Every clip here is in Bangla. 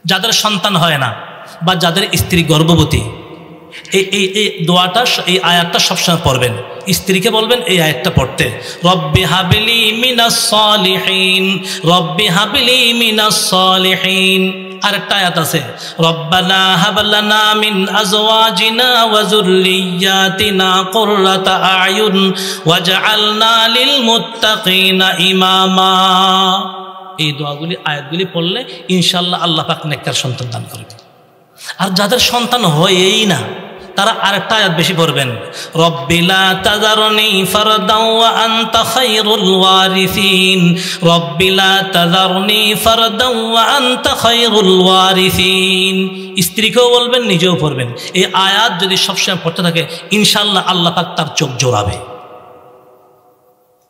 যাদের সন্তান হয় না বা যাদের স্ত্রী গর্ভবতী, এই দোয়াটা, এই আয়াতটা সবসময় পড়বেন। স্ত্রীকে বলবেন এই আয়াতটা পড়তে, রব্বি হাবলি মিনাস সালিহিন, রব্বি হাবলি মিনাস সালিহিন। আরেকটা আয়াত আছে, রব্বানা হাব লানা মিন আজওয়াজিনা ওয়া যুররিয়্যাতিনা কুররাতা আয়ুন ওয়াজআলনা লিল মুত্তাকিনা ইমামা। এই দোয়াগুলি, আয়াতগুলি পড়লে ইনশাআল্লাহ আল্লাহ পাক নেককার সন্তান দান করবে। আর যাদের সন্তান হয়ই না তারা আরেকটা আয়াত বেশি পড়বেন, রব্বি লা তাযারনি ফারদাও ওয়া আনতা খায়রুল ওয়ারিসিন, রব্বি লা তাযারনি ফারদাও ওয়া আনতা খায়রুল ওয়ারিসিন। স্ত্রীকেও বলবেন, নিজেও পড়বেন। এই আয়াত যদি সবসময় পড়তে থাকে ইনশাআল্লাহ আল্লাহ পাক তার চোখ জোড়াবে,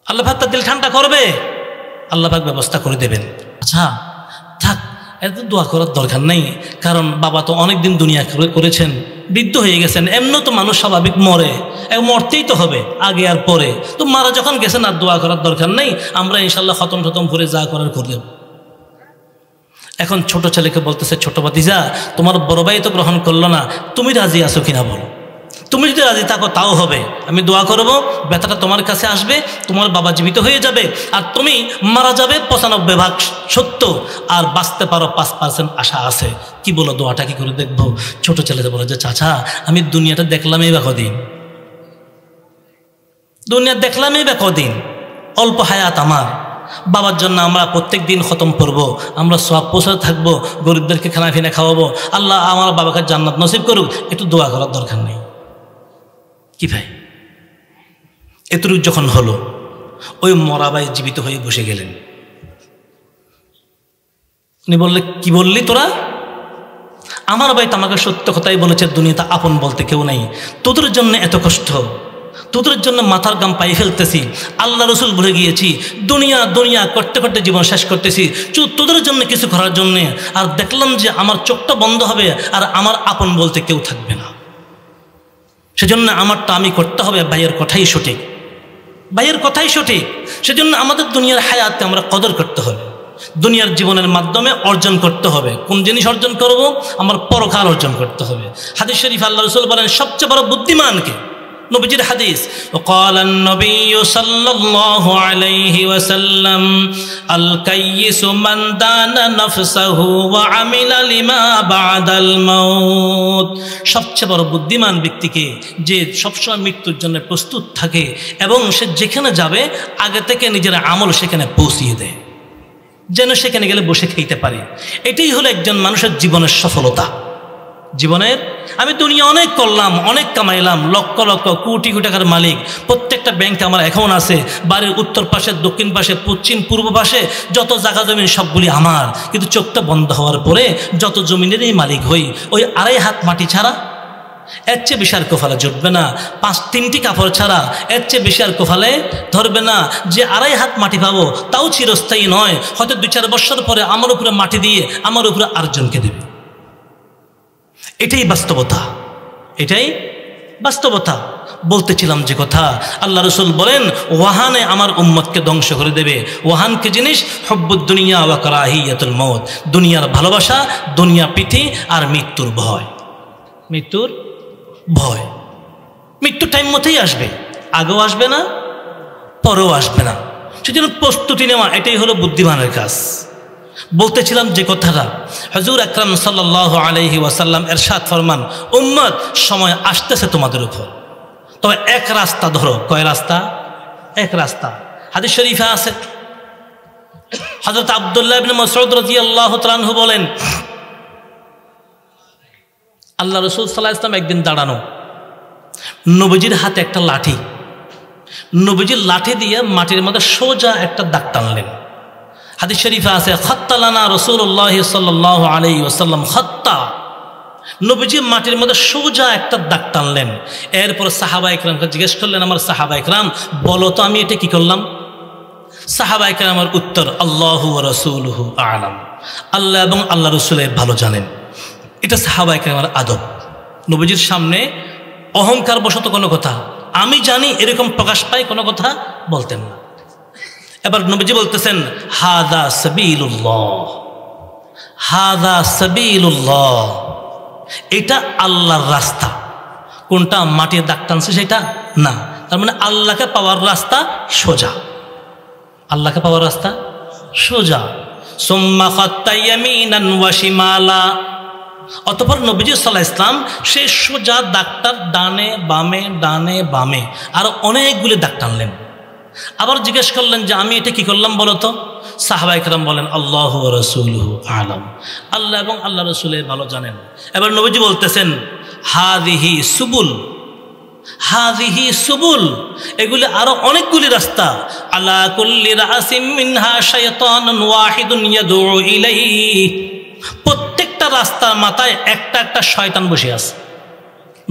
আল্লাহ পাক তার দিল ঠান্ডা করবে, আল্লাহ পাক ব্যবস্থা করে দেবেন। আচ্ছা থাক, এত দোয়া করার দরকার নেই, কারণ বাবা তো অনেকদিন দুনিয়া করেছেন, বৃদ্ধ হয়ে গেছেন, এমন তো মানুষ স্বাভাবিক মরে, মরতেই তো হবে আগে আর পরে, তো মারা যখন গেছেন আর দোয়া করার দরকার নেই, আমরা ইনশাল্লাহ খতম টতম করে যা করার করে দেব। এখন ছোট ছেলেকে বলতেছে, ছোট ভাতিজা তোমার বড় ভাই তো গ্রহণ করলো না, তুমি রাজি আছো কিনা বলো, তুমি যদি রাজি থাকো তাও হবে, আমি দোয়া করব, ব্যথাটা তোমার কাছে আসবে, তোমার বাবা জীবিত হয়ে যাবে, আর তুমি মারা যাবে 95% সত্য, আর বাঁচতে পারো 5% আশা আছে। কি বলো, দোয়াটা কি করে দেখবো? ছোট ছেলেতে বলে যে চাচা আমি দুনিয়াটা দেখলামই বা কদিন, দুনিয়া দেখলামই বা কদিন, অল্প হায়াত আমার, বাবার জন্য আমরা প্রত্যেক দিন খতম করব, আমরা সওয়াব পৌঁছাতে থাকবো, গরিবদেরকে খানা ফিনা খাওয়াবো, আল্লাহ আমার বাবাকে জান্নাত নসিব করুক, একটু দোয়া করার দরকার নেই কি ভাই? এতটুকু যখন হলো, ওই মরা ভাই জীবিত হয়ে বসে গেলেন। উনি বললে, কি বললি তোরা? আমার ভাই তো আমাকে সত্য কথাই বলেছে, দুনিয়াতে আপন বলতে কেউ নেই, তোদের জন্য এত কষ্ট, তোদের জন্য মাথার গাম পাই ফেলতেছি, আল্লাহ রসুল ভুলে গিয়েছি, দুনিয়া দুনিয়া করতে করতে জীবন শেষ করতেছি তোদের জন্য কিছু করার জন্যে, আর দেখলাম যে আমার চোখটা বন্ধ হবে আর আমার আপন বলতে কেউ থাকবে না, সেজন্য আমারটা আমি করতে হবে, ভাইয়ের কথাই সঠিক, ভাইয়ের কথাই সঠিক। সেজন্য আমাদের দুনিয়ার হায়াতে আমরা কদর করতে হবে, দুনিয়ার জীবনের মাধ্যমে অর্জন করতে হবে। কোন জিনিস অর্জন করব? আমার পরকাল অর্জন করতে হবে। হাদিস শরীফ আল্লাহ রাসূল বলেন সবচেয়ে বড় বুদ্ধিমানকে, নবীজির হাদিস, وقال النبي صلى الله عليه وسلم الكيس من دان نفسه وعمل لما بعد الموت। সবচেয়ে বড় বুদ্ধিমান ব্যক্তিকে যে সবসময় মৃত্যুর জন্য প্রস্তুত থাকে এবং সে যেখানে যাবে আগে থেকে নিজের আমল সেখানে পৌঁছিয়ে দেয়, যেন সেখানে গেলে বসে খেতে পারে। এটাই হলো একজন মানুষের জীবনের সফলতা। জীবনের আমি দুনিয়া অনেক করলাম, অনেক কামাইলাম, লক্ষ লক্ষ কোটি কোটি টাকার মালিক, প্রত্যেকটা ব্যাংকে আমার অ্যাকাউন্ট আছে, বাড়ির উত্তর পাশে, দক্ষিণ পাশে, পশ্চিম পূর্ব পাশে যত জায়গা জমিন সবগুলি আমার, কিন্তু চোখটা বন্ধ হওয়ার পরে যত জমিনেরই মালিক হই, ওই 2.5 হাত মাটি ছাড়া এর চেয়ে বেশি আর কোফালে জুটবে না, 5-3টি কাপড় ছাড়া এর চেয়ে বেশি আর কোফালে ধরবে না। যে 2.5 হাত মাটি পাবো তাও চিরস্থায়ী নয়, হয়তো 2-4 বছর পরে আমার উপরে মাটি দিয়ে আমার উপরে আরেকজনকে দেবে। এটাই বাস্তবতা, এটাই বাস্তবতা। বলতেছিলাম যে কথা, আল্লাহ রসুল বলেন ওয়াহানে আমার উম্মতকে ধ্বংস করে দেবে। ওয়াহান কি জিনিস? হুব্বুদ দুনিয়া ওয়া কারাহিয়াতুল মউত, দুনিয়ার ভালোবাসা, দুনিয়া প্রীতি আর মৃত্যুর ভয়। মৃত্যুর ভয়, মৃত্যুর টাইম মতেই আসবে, আগেও আসবে না, পরেও আসবে না, সেজন্য প্রস্তুতি নেওয়া এটাই হলো বুদ্ধিমানের কাজ। বলতেছিলাম যে কথাটা, হুজুর আকরাম সাল্লাল্লাহু আলাইহি ওয়াসাল্লাম ইরশাদ ফরমান, উম্মত সময় আসতেছে তোমাদের উপর, তবে এক রাস্তা ধরো। কয় রাস্তা? এক রাস্তা। হাদিস শরীফে আছে, হযরত আব্দুল্লাহ ইবনে মাসউদ রাদিয়াল্লাহু তাআলা আনহু বলেন, আল্লাহ রাসূল সাল্লাল্লাহু আলাইহি ওয়াসাল্লাম একদিন দাঁড়ানো, নবীজির হাতে একটা লাঠি, নবীজির লাঠি দিয়ে মাটির মধ্যে সোজা একটা দাগ টানলেন। হাদিস শরীফে আছে, খাত্তালানা রাসূলুল্লাহ সাল্লাল্লাহু আলাইহি ওয়াসাল্লাম খাত্তা, নবীজি মাটির মধ্যে সোজা একটা দাগ টানলেন। এরপর সাহাবায়ে কেরামকে জিজ্ঞেস করলেন, আমার সাহাবায়ে কেরাম বলো তো আমি এটা কি করলাম? সাহাবায়ে কেরামের উত্তর, আল্লাহু ওয়া রাসূলুহু আ'লাম, আল্লাহ এবং আল্লাহ রাসূল ভালো জানেন। এটা সাহাবায়ে কেরামের আদব। নবীজির সামনে অহংকার বশত কোনো কথা আমি জানি এরকম প্রকাশ পায় কোনো কথা বলতেন না। এবার নবীজি বলতেছেন, হাদা সাবিলুল্লাহ, হাযা সাবিলুল্লাহ, এটা আল্লাহর রাস্তা। কোনটা? মাটির দাগ টানছে সেটা না, তার মানে আল্লাহকে পাওয়ার রাস্তা সোজা, আল্লাহকে পাওয়ার রাস্তা সোজা। সুম্মা খাত্তা ইয়ামিনান ওয়া শিমালা, অতঃপর নবীজি সাল্লাল্লাহু আলাইহি ওয়াসাল্লাম সেই সোজা দাগটার ডানে বামে ডানে বামে আরো অনেকগুলি দাগ টানলেন। আবার জিজ্ঞেস করলেন যে আমি এটা কি করলাম বলো তো? সাহাবায়ে কেরাম বলেন আল্লাহু ওয়া রাসূলুহু আলাম, আল্লাহ এবং আল্লাহ রাসূল ভালো জানেন। এবার নবীজি বলতেছেন হাযিহি সুবুল, হাযিহি সুবুল, এগুলি আরো অনেকগুলি রাস্তা। আলা কুল্লি রাসিম মিনহা শাইতানুন ওয়াহিদুন ইয়াদউ ইলাইহি, প্রত্যেকটা রাস্তার মাথায় একটা একটা শয়তান বসে আছে।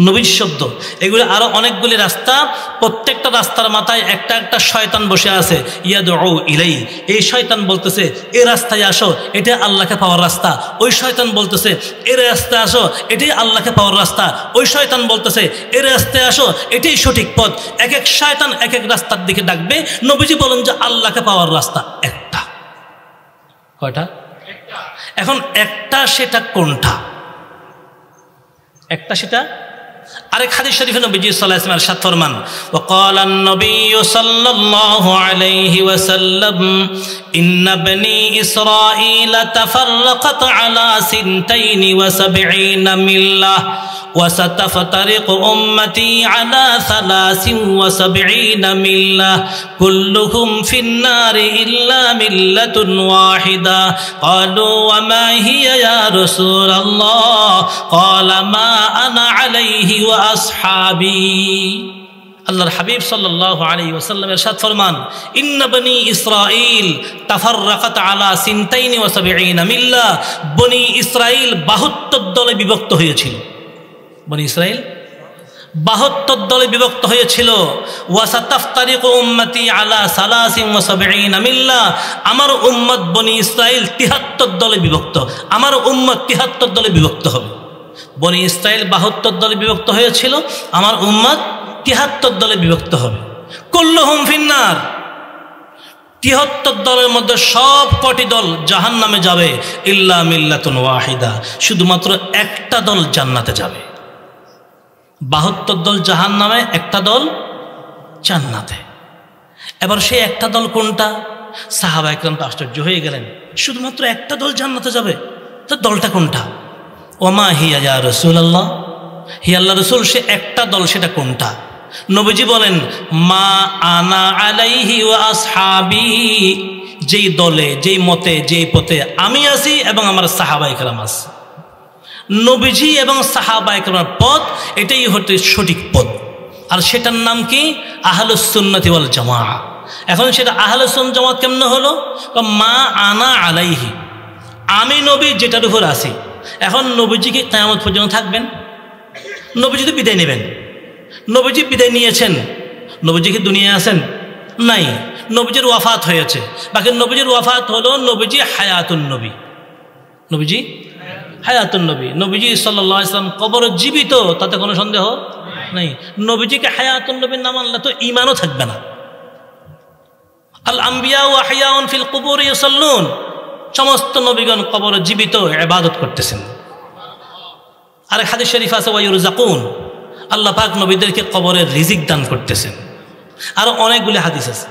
নবীর শব্দ, এগুলি আরো অনেকগুলি রাস্তা, প্রত্যেকটা রাস্তার মাথায় একটা একটা শয়তান বসে আছে। ইয়াদউ ইলাই, এই শয়তান বলতেছে এই রাস্তায় আসো, এটা আল্লাহকে পাওয়ার রাস্তা। ওই শয়তান বলতেছে এই রাস্তায় আসো, এটাই আল্লাহকে পাওয়ার রাস্তা। ওই শয়তান বলতেছে এই রাস্তায় আসো, এটাই সঠিক পথ। এক এক শয়তান এক এক রাস্তার দিকে ডাকবে। নবীজি বলেন যে আল্লাহকে পাওয়ার রাস্তা একটা। কয়টা? এখন একটা, সেটা কোনটা? একটা সেটা আরেক হাদিস শরীফে নবীজি সাল্লাল্লাহু আলাইহি ওয়াসাল্লাম ইরশাদ ফরমান, ওয়া ক্বালা আন-নবিয়্যু সাল্লাল্লাহু আলাইহি ওয়াসাল্লাম ইন্না বনি ইসরাঈলা তাফাররাকাত আলা 72 মিল্লাহ ওয়া সাতাফতারিকু উম্মতি আলা 73 মিল্লাহ কুল্লুহুম ফিন-নারি ইল্লা মিল্লাতুন ওয়াহিদা। ক্বালু ওয়া মা হিয়া ইয়া রাসূলাল্লাহ? ক্বালা মা আনা আলাইহি ওয়া আসহাবি। আল্লাহর হাবিব সাল্লাল্লাহু আলাইহি ওয়াসাল্লাম ইরশাদ ফরমান, ইন্না বনি ইসরাঈল তাফাররাকাত আলা 72 মিল্লাহ, বনি ইসরাঈল 72 দলে বিভক্ত হয়েছিল। বনি ইসরাঈল 72 দলে বিভক্ত হয়েছিল। ওয়া সাতাফতারিকু উম্মতি আলা 73 মিল্লাহ, আমার উম্মত বনি ইসরাঈল 73 দলে বিভক্ত, আমার উম্মত 73 দলে বিভক্ত হবে। বনি ইসরাঈল 72 দলে বিভক্ত হয়েছিল, আমার উম্মত 73 দলে বিভক্ত হবে। কুল্লুহুম ফিন্নার, 73 দলের মধ্যে সব কটি দল জাহান্নামে যাবে, ইল্লা মিল্লাতুন ওয়াহিদা, শুধুমাত্র একটা দল জান্নাতে যাবে। 72 দল জাহান্নামে, একটা দল জান্নাতে। এবার সেই একটা দল কোনটা? সাহাবায়ে কেরাম তো আশ্চর্য হয়ে গেলেন, শুধুমাত্র একটা দল জান্নাতে যাবে, তো দলটা কোনটা? ওমা হিয়া ইয়া রাসূলুল্লাহ, হি আল্লাহ রাসূল, সে একটা দল, সেটা কোনটা? নবীজি বলেন মা আনা আলাইহি ওয়া আসহাবি, যেই দলে, যেই মতে, যেই পথে আমি আছি এবং আমার সাহাবায়ে কেরাম আছে। নবীজি এবং সাহাবায়ে কেরামের পথ, এটাই হচ্ছে সঠিক পথ। আর সেটার নাম কি? আহলুস সুন্নাতি ওয়াল জামাআহ। এখন সেটা আহলুস সুন্নাত জামাত কেমনে হলো? মা আনা আলাইহি, আমি নবী যেটার উপর আছি। এখন নবীজি কি কিয়ামত পর্যন্ত থাকবেন? নবীজি তো বিদায় নেবেন। নবীজি বিদায় নিয়েছেন, নবীজি কি দুনিয়ায় আছেন? নাই, নবীজির ওয়াফাত হয়েছে। বাকি নবীজির ওয়াফাত হলো নবীজি হায়াতুন নবী, নবীজি হায়াতুন নবী। নবীজি সাল্লাল্লাহু আলাইহি ওয়াসাল্লাম কবর জীবিত, তাতে কোনো সন্দেহ নেই। নবীজিকে হায়াতুন নবী না মানলে তো ঈমানও থাকবে না। আল আম্বিয়া ওয়া আহইয়াউন ফিল কুবুর ইউসাল্লুন, সমস্ত নবীগণ কবর জীবিত ইবাদত করতেছেন। আরেক হাদিস শরীফ আছে ওয়া ইউরযাকুন, আল্লাহ পাক নবীদেরকে কবরের রিজিক দান করতেছেন। আরো অনেকগুলি হাদিস আছে।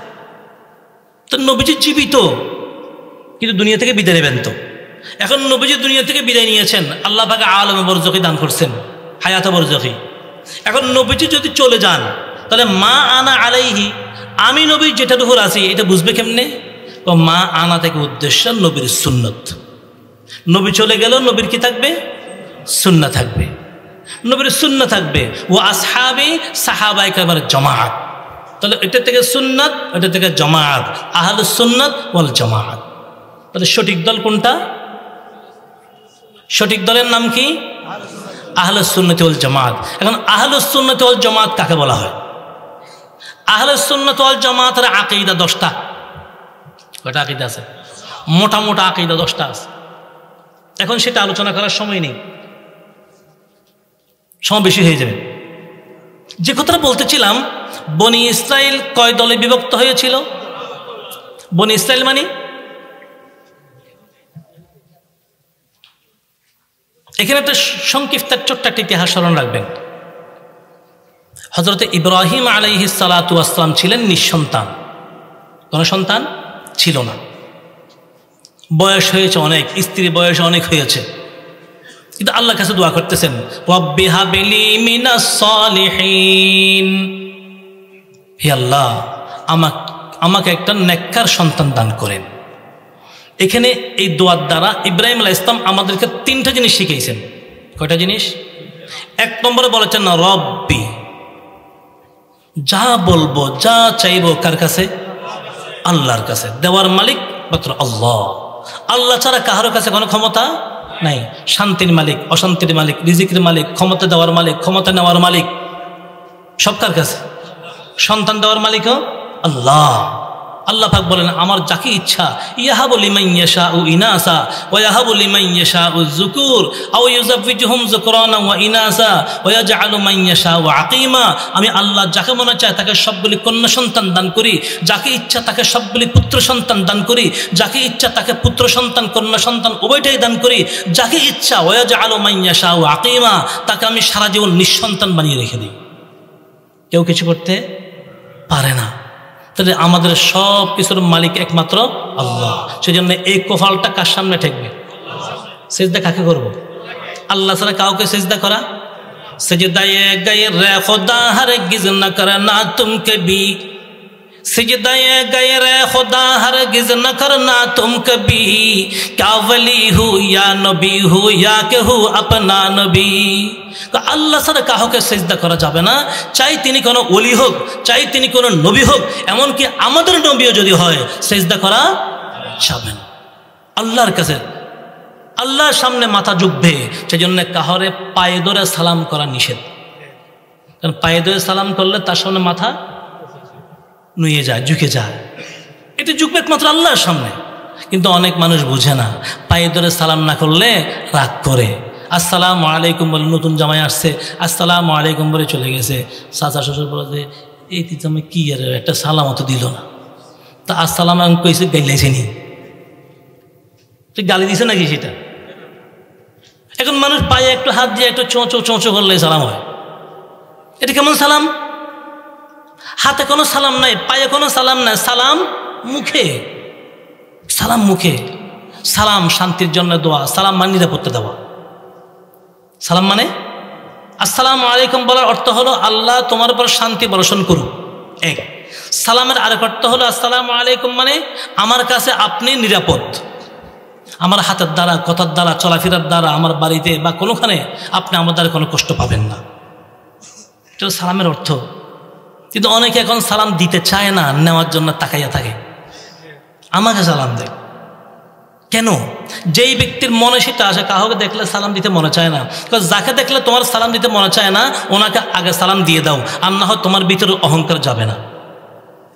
তো নবীজি জীবিত, কিন্তু দুনিয়া থেকে বিদায় নেবেন। তো এখন নবীজি দুনিয়া থেকে বিদায় নিয়েছেন, আল্লাহ পাক আলমে বরজখী দান করছেন, হায়াতে বরজখী। এখন নবীজি যদি চলে যান, তাহলে মা আনা আলাইহি, আমি নবী যেটার উপর আছি, এটা বুঝবে কেমনে? তো মা আনা থেকে উদ্দেশ্য নবীর সুন্নত। নবী চলে গেল, নবীর কি থাকবে? সুন্নাত থাকবে, নবীর সুন্নাত থাকবে। ও আসহাবি, সাহাবায়ে কেরামের জামাত। তাহলে এটা থেকে সুন্নাত, এটা থেকে জামাত, আহলুস সুন্নাত ওয়াল জামাত। তাহলে সঠিক দল কোনটা? সঠিক দলের নাম কি? আহলুস সুন্নাত ওয়াল জামাত। এখন আহলুস সুন্নাত ওয়াল জামাত কাকে বলা হয়? আহলুস সুন্নাত ওয়াল জামাতের আকীদা 10টা। কয়টা আকীদা আছে? মোটা মোটা আকীদা 10টা আছে। এখন সেটা আলোচনা করার সময় নেই, সময় বেশি হয়ে যাবে। যে কথাটা বলতেছিলাম, বনি ইসরাইল কয় দলে বিভক্ত হয়েছিল? বনি ইসরাইল মানে এখানে একটা সংক্ষিপ্ত ছোট্ট একটা ইতিহাস স্মরণ রাখবেন। হযরত ইব্রাহিম আলাইহিস সালাতু ওয়াস সালাম ছিলেন নিঃসন্তান, কোনো সন্তান ছিল না। বয়স হয়েছে অনেক, স্ত্রীর বয়স অনেক হয়েছে, কিন্তু আল্লাহর কাছে দোয়া করতেছেন, রব্বি হাবলি মিনাস সলিহিন, হে আল্লাহ আমাকে একটা নেককার সন্তান দান করেন। এখানে এই দোয়ার দ্বারা ইব্রাহিম আলাইহিস সালাম আমাদেরকে 3টা জিনিস শিখিয়েছেন। কয়টা জিনিস? 1 নম্বরে বলেছেন রব্বি, যা বলবো যা চাইবো কার কাছে? আল্লাহর কাছে। দেওয়ার মালিক মাত্র আল্লাহ, আল্লাহ ছাড়া কারোর কাছে কোনো ক্ষমতা নাই। শান্তির মালিক, অশান্তির মালিক, রিজিকের মালিক, ক্ষমতা দেওয়ার মালিক, ক্ষমতা নেওয়ার মালিক সব কার কাছে? সন্তান দেওয়ার মালিকও আল্লাহ। আল্লাহ পাক বলেন, আমার যাকে ইচ্ছা ইয়াহাবু লিমান ইয়াশাউ ইনাসা ওয়া ইয়াহাবু লিমান ইয়াশাউ যুকুর আও ইউযাব্বিজুহুম যুকরানা ওয়া ইনাসা ওয়া ইয়াজআলু মান ইয়াশাউ আকিমা। আমি আল্লাহ যাকে মনে চায় তাকে সবগুলি কন্যা সন্তান দান করি, যাকে ইচ্ছা তাকে সবগুলি পুত্র সন্তান দান করি, যাকে ইচ্ছা তাকে পুত্র সন্তান কন্যা সন্তান উভয়টাই দান করি, যাকে ইচ্ছা ওয়া ইয়াজআলু মান ইয়াশাউ আকিমা, তাকে আমি সারা জীবন নিঃসন্তান বানিয়ে রেখে দিই। কেউ কিছু করতে পারে না। তাহলে আমাদের সব কিছুর মালিক একমাত্র আল্লাহ। সেজন্য এই কোফালটা কার সামনে ঠেকবে? সেজদা কাকে করব? আল্লাহ ছাড়া কাউকে সেজদা করা? সেজদায়ে গায়ে রে খোদা হরগিজ না করনা তুম কবি, সেজদায়ে গায়ে রে খোদা হরগিজ না করনা তুম কবি, ক্যা ওলি হু ইয়া নবী হু ইয়া কে হু আপনা নবী। আল্লাহ ছাড়া কাউকে সেজদা করা যাবে না, চাই তিনি কোনো ওলি হোক, চাই তিনি কোনো নবী হোক, এমনকি আমাদের নবীও যদি হয় সেজদা করা যাবে না। আল্লাহর কাছে, আল্লাহর সামনে মাথা ঝুঁকবে। সেজন্য কাহরে পায়ে ধরে সালাম করা নিষেধ, কারণ পায়ে ধরে সালাম করলে তার সামনে মাথা নুয়ে যায়, ঝুঁকে যায়। এটি ঝুঁকবে একমাত্র আল্লাহর সামনে। কিন্তু অনেক মানুষ বুঝে না, পায়ে ধরে সালাম না করলে রাগ করে, আসসালামু আলাইকুম বলে, নতুন জামাই আসছে আসসালামু আলাইকুম বলে চলে গেছে। চাচা শ্বশুর বলে যে এই জামাই কি আর একটা সালামও তো দিল না, তা আসসালাম আমি কইছে গাইলাইছেনি, তুই গালি দিছে নাকি সেটা? এখন মানুষ পায়ে একটু হাত দিয়ে একটু চোঁচো চোঁচো করলে সালাম হয়। এটা কেমন সালাম? হাতে কোনো সালাম নাই, পায়ে কোনো সালাম নাই, সালাম মুখে, সালাম মুখে। সালাম শান্তির জন্য দোয়া, সালাম মানে নিরাপত্তা দেওয়া। সালাম মানে আসসালামু আলাইকুম বলার অর্থ হলো আল্লাহ তোমার উপর শান্তি বর্ষণ করুক, এক। সালামের আরেক অর্থ হলো আসসালামু আলাইকুম মানে আমার কাছে আপনি নিরাপদ, আমার হাতের দ্বারা, কথার দ্বারা, চলাফেরার দ্বারা, আমার বাড়িতে বা কোনোখানে আপনি আমার দ্বারা কোনো কষ্ট পাবেন না। এটা সালামের অর্থ। কিন্তু অনেকে এখন সালাম দিতে চায় না, নেওয়ার জন্য তাকাইয়া থাকে। আমাকে সালাম দেয় কেন? যেই ব্যক্তির মনে সেটা আসে, কাউকে দেখলে সালাম দিতে মনে চায় না। যাকে দেখলে তোমার সালাম দিতে মনে চায় না, ওনাকে আগে সালাম দিয়ে দাও, আর না হয় তোমার ভিতরে অহংকার যাবে না।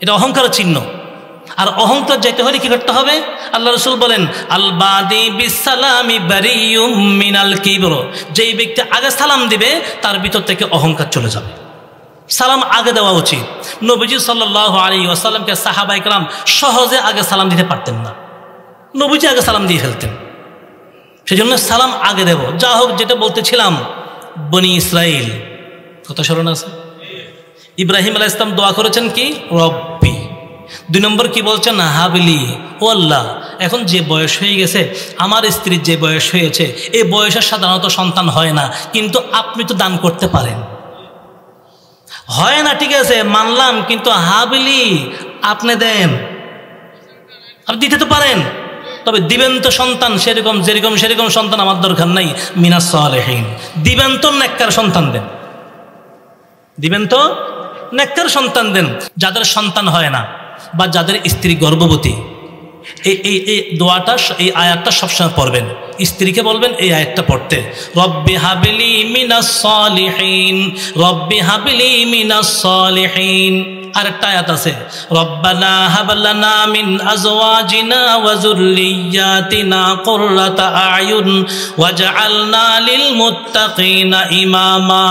এটা অহংকারের চিহ্ন। আর অহংকার যেতে হলে কি করতে হবে? আল্লাহ রাসূল বলেন, আল বাদি বিসসালামি বারিয়ুম মিনাল কিবর। যেই ব্যক্তি আগে সালাম দিবে তার ভিতর থেকে অহংকার চলে যাবে। সালাম আগে দেওয়া উচিত। নবীজি সাল্লাল্লাহু আলাইহি ওয়াসাল্লামকে সাহাবায়ে কেরাম সহজে আগে সালাম দিতে পারতেন না, নবীজি আগে সালাম দিয়ে ফেলতেন। সেজন্য সালাম আগে দেব। যা হোক, যেটা বলতেছিলাম, বনি ইসরাইল কথা স্মরণ আছে? ইব্রাহিম আলাইহিস সালাম দোয়া করেছেন কি? রব্বি। 2 নম্বর কি বলছেন? হাবলি, ও আল্লাহ, এখন যে বয়স হয়ে গেছে, আমার স্ত্রীর যে বয়স হয়েছে, এই বয়সে সাধারণত সন্তান হয় না, কিন্তু আপনি তো দান করতে পারেন। হয় না ঠিক আছে মানলাম, কিন্তু হাবলি আপনি দেন, আপনি দিতে তো পারেন, তবে দিবেন তো সন্তান সেরকম সেরকম সন্তান আমার দরকার নাই, মিনাস সালিহিন। দিবেন তো নেককার সন্তান দেন, দিবেন তো নেককার সন্তান দেন। যাদের সন্তান হয় না বা যাদের স্ত্রী গর্ভবতী, এই দোয়াটা, এই আয়াতটা সবসময় পড়বেন। স্ত্রীকে বলবেন এই আয়াতটা পড়তে, রব্বি হাবলি মিনাস সালিহিন, রব্বি হাবলি মিনাস সালিহিন। আরেকটা আয়াত আছে, রব্বানা হাব লানা মিন আজওয়াজিনা ওয়া যুররিয়্যাতিনা কুররাতা আয়ুন ওয়াজআলনা লিল মুত্তাকিনা ইমামা।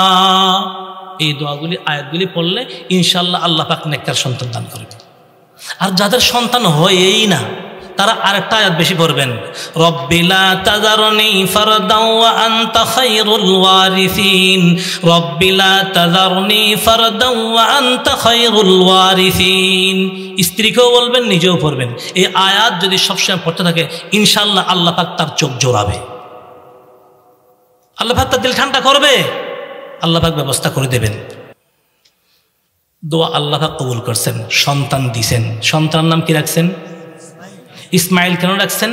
এই দোয়াগুলি, আয়াতগুলি পড়লে ইনশাআল্লাহ আল্লাহ পাক নেককার সন্তান দান করবে। আর যাদের সন্তান হয়ই না, তারা আরেকটা আয়াত বেশি পড়বেন, রব্বি লা তাযারনি ফারদাও ওয়া আনতা খায়রুল ওয়ারিসিন, রব্বি লা তাযারনি ফারদাও ওয়া আনতা খায়রুল ওয়ারিসিন। স্ত্রীকেও বলবেন, নিজেও পড়বেন। এই আয়াত যদি সবসময় পড়তে থাকে ইনশাআল্লাহ আল্লাহ পাক তার চোখ জোড়াবে, আল্লাহ পাক তার দিল ঠান্ডা করবে, আল্লাহ পাক ব্যবস্থা করে দেবেন। দোয়া আল্লাহ পাক কবুল করছেন, সন্তান দিছেন। সন্তানের নাম কি রাখছেন? ইসমাইল। কেন রাখছেন?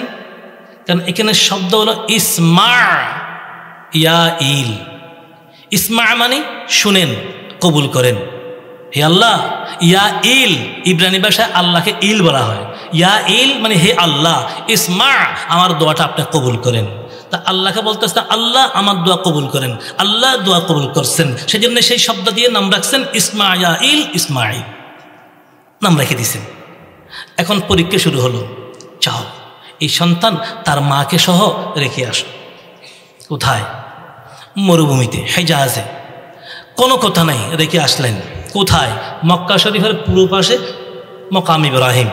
কারণ এখানে শব্দ হলো ইসমা ইয়া ইল। ইসমা মানে শুনেন, কবুল করেন। হে আল্লাহ, ইয়া ইল ইব্রানি ভাষায় আল্লাহকে ইল বলা হয়। ইয়া ইল মানে হে আল্লাহ, ইসমা আমার দোয়াটা আপনি কবুল করেন। তা আল্লাহকে বলতেছেন আল্লাহ আমার দোয়া কবুল করেন, আল্লাহ দোয়া কবুল করছেন, সেই জন্য সেই শব্দ দিয়ে নাম রাখছেন ইসমাইল। ইসমাইল নাম রেখে দিয়েছেন। এখন পরীক্ষা শুরু হলো, চাও এই সন্তান তার মাকে সহ রেখে আসো। কোথায়? মরুভূমিতে, হেজাজে, কোনো কথা নাই, রেখে আসলেন। কোথায়? মক্কা শরীফের পূর্ব পাশে মকাম ইব্রাহিম।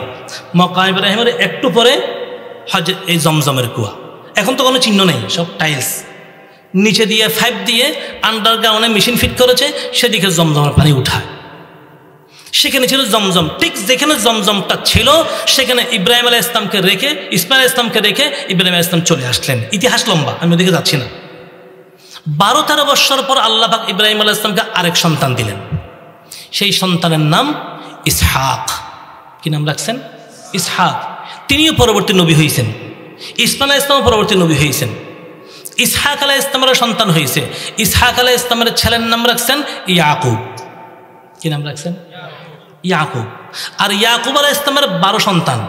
মকাম ইব্রাহিমের একটু পরে এই জমজমের কুয়া। এখন তো কোনো চিহ্ন নেই, সব টাইলস। নিচে দিয়ে পাইপ দিয়ে আন্ডারগ্রাউন্ডে মেশিন ফিট করেছে, সেদিকে জমজমের পানি উঠায়। সেখানে ছিল জমজম। ঠিক যেখানে জমজমটা ছিল সেখানে ইব্রাহিম আলাইহিস সালামকে রেখে, ইসমাইল আলাইহিস সালামকে রেখে ইব্রাহিম আলাইহিস সালাম চলে আসলেন। ইতিহাস লম্বা, আমি ওদিকে যাচ্ছি না। 12-13 বৎসর পর আল্লাহ পাক ইব্রাহিম আলাইহিস সালামকে আরেক সন্তান দিলেন। সেই সন্তানের নাম ইসহাক। কি নাম রাখছেন? ইসহাক। তিনিও পরবর্তী নবী হয়েছেন। ইসমাইল আলাইহিস সালাম পরবর্তী নবী হয়েছেন। ইসহাক আলাইহিস সালামের সন্তান হয়েছে। ইসহাক আলাইহিস সালামের ছেলের নাম রাখছেন ইয়াকুব। কি নাম রাখছেন? ইয়াকুব। আর ইয়াকুব আলাইহিস সালামের 12 সন্তান।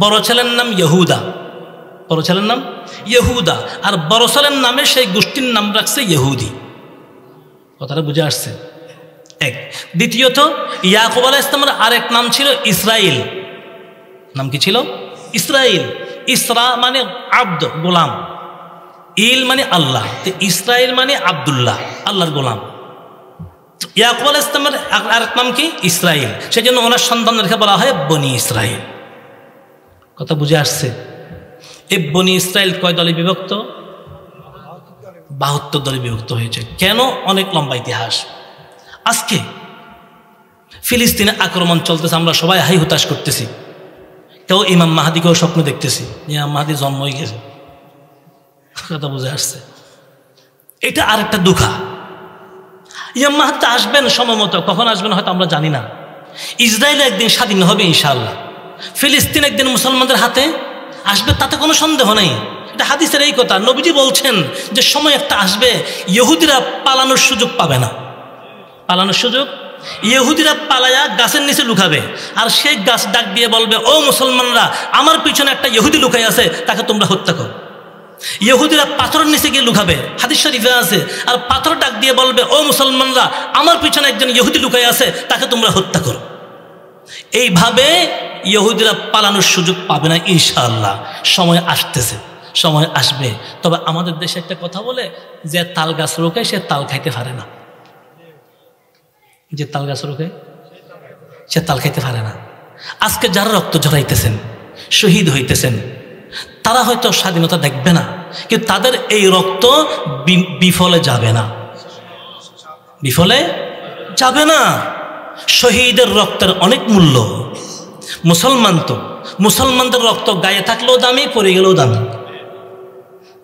বড় ছেলের নাম ইহুদা। বড় ছেলের নাম ইহুদা। আর বড় ছেলের নামে সেই গোষ্ঠীর নাম রাখছে ইহুদি। কথাটা বুঝে আসছে? এক। দ্বিতীয়ত ইয়াকুব আলাইহিস সালামের আরেক নাম ছিল ইসরাইল। নাম কি ছিল? ইসরাইল। ইসরা মানে আব্দ, গোলাম। ইল মানে আল্লাহ। ইসরাইল মানে আব্দুল্লাহ, আল্লাহর গোলাম। ইয়াকুব আলাইহিস সালামের আরেক নাম কি? ইসরাইল। সেজন্য ওনার সন্তানদেরকে বলা হয় বনি ইসরাইল। কথা বুঝে আসছে? এই বনি ইসরাইল কয় দলে বিভক্ত? 72 দলে বিভক্ত হয়েছে। কেন? অনেক লম্বা ইতিহাস। আজকে ফিলিস্তিনে আক্রমণ চলতেছে, আমরা সবাই হাই হুতাশ করতেছি। কেউ ইমাম মাহাদিকেও স্বপ্ন দেখতেছি, ইমাম মাহাদি জন্ম হয়ে গেছে। কথা বুঝে আসছে? এটা আরেকটা দুঃখা। ইমাম মাহাদি আসবেন সময় মতো, কখন আসবেন হয়তো আমরা জানি না। ইসরায়েল একদিন স্বাধীন হবে ইনশাআল্লাহ। ফিলিস্তিন একদিন মুসলমানদের হাতে আসবে, তাতে কোনো সন্দেহ নেই। এটা হাদিসের এই কথা। নবীজি বলছেন যে সময় একটা আসবে ইহুদিরা পালানোর সুযোগ পাবে না। পালানোর সুযোগ? ইহুদিরা পালায়া গাছের নিচে লুকাবে, আর সেই গাছ ডাক দিয়ে বলবে, ও মুসলমানরা, আমার পিছনে একটা ইহুদি লুকাই আছে, তাকে তোমরা হত্যা করো। ইহুদিরা পাথরের নিচে গিয়ে লুকাবে, হাদিস শরীফে আছে। আর পাথর ডাক দিয়ে বলবে, ও মুসলমানরা, আমার পিছনে একজন ইহুদি লুকাই আছে, তাকে তোমরা হত্যা করো। এইভাবে ইহুদিরা পালানোর সুযোগ পাবে না ইনশাআল্লাহ। সময় আসতেছে, সময় আসবে। তবে আমাদের দেশে একটা কথা বলে, যে তাল গাছ রোকে সে তাল খাইতে পারে না। যে তাল গাছ রোকে সে তাল খাইতে পারে না। আজকে যারা রক্ত ঝরাইতেছেন, শহীদ হইতেছেন, তারা হয়তো স্বাধীনতা দেখবে না, কিন্তু তাদের এই রক্ত বিফলে যাবে না। বিফলে যাবে না। শহীদের রক্তের অনেক মূল্য। মুসলমান তো, মুসলমানদের রক্ত গায়ে থাকলেও দামি, পড়ে গেলেও দামি।